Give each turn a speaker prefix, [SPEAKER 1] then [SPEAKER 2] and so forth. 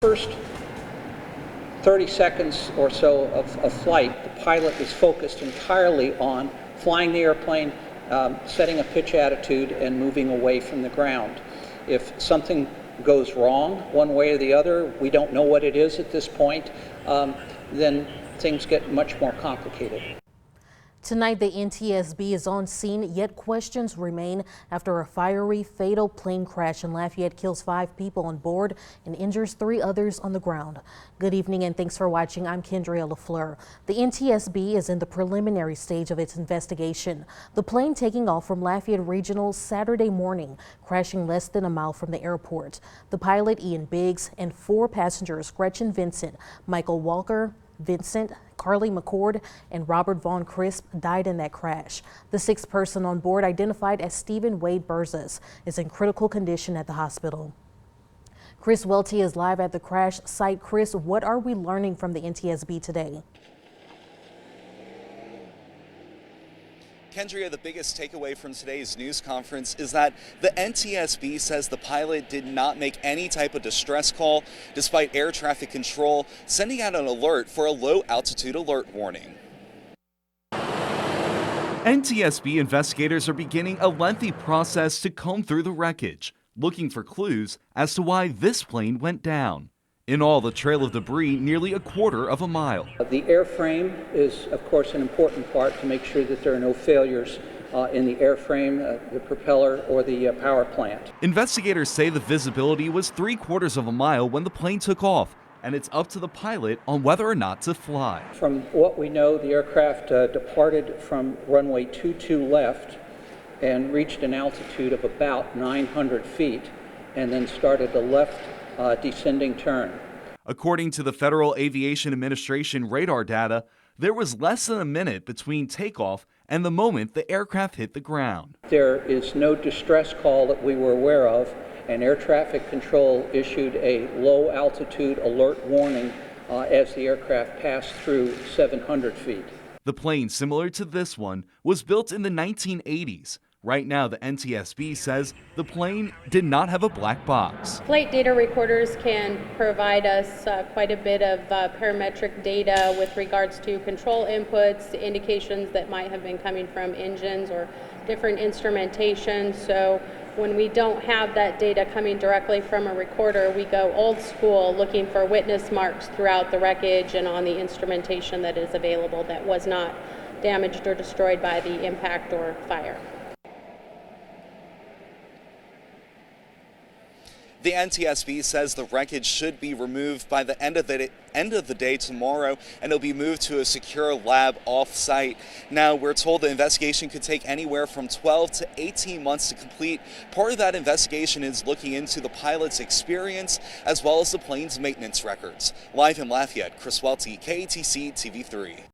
[SPEAKER 1] First 30 seconds or so of flight, the pilot is focused entirely on flying the airplane, setting a pitch attitude, and moving away from the ground. If something goes wrong one way or the other, we don't know what it is at this point, then things get much more complicated.
[SPEAKER 2] Tonight, the NTSB is on scene, yet questions remain after a fiery, fatal plane crash in Lafayette kills 5 people on board and injures 3 others on the ground. Good evening and thanks for watching. I'm Kendria LaFleur. The NTSB is in the preliminary stage of its investigation. The plane taking off from Lafayette Regional Saturday morning, crashing less than a mile from the airport. The pilot, Ian Biggs, and 4 passengers, Gretchen Vincent, Michael Walker, Vincent, Carly McCord, and Robert Vaughn Crisp, died in that crash. The 6th person on board, identified as Stephen Wade Burzas, is in critical condition at the hospital. Chris Welty is live at the crash site. Chris, what are we learning from the NTSB today?
[SPEAKER 3] Kendria, the biggest takeaway from today's news conference is that the NTSB says the pilot did not make any type of distress call, despite air traffic control sending out an alert for a low altitude alert warning.
[SPEAKER 4] NTSB investigators are beginning a lengthy process to comb through the wreckage, looking for clues as to why this plane went down. In all, the trail of debris nearly a quarter of a mile.
[SPEAKER 1] The airframe is, of course, an important part to make sure that there are no failures in the airframe, the propeller, or the power plant.
[SPEAKER 4] Investigators say the visibility was 3/4 of a mile when the plane took off, and it's up to the pilot on whether or not to fly.
[SPEAKER 1] From what we know, the aircraft departed from runway 22 left and reached an altitude of about 900 feet and then started the left descending turn.
[SPEAKER 4] According to the Federal Aviation Administration radar data, there was less than a minute between takeoff and the moment the aircraft hit the ground.
[SPEAKER 1] There is no distress call that we were aware of, and air traffic control issued a low altitude alert warning as the aircraft passed through 700 feet.
[SPEAKER 4] The plane, similar to this one, was built in the 1980s. Right now, the NTSB says the plane did not have a black box.
[SPEAKER 5] Flight data recorders can provide us quite a bit of parametric data with regards to control inputs, indications that might have been coming from engines or different instrumentation. So when we don't have that data coming directly from a recorder, we go old school, looking for witness marks throughout the wreckage and on the instrumentation that is available that was not damaged or destroyed by the impact or fire.
[SPEAKER 3] The NTSB says the wreckage should be removed by the end of the day tomorrow, and it'll be moved to a secure lab off-site. Now, we're told the investigation could take anywhere from 12 to 18 months to complete. Part of that investigation is looking into the pilot's experience as well as the plane's maintenance records. Live in Lafayette, Chris Welty, KATC TV3.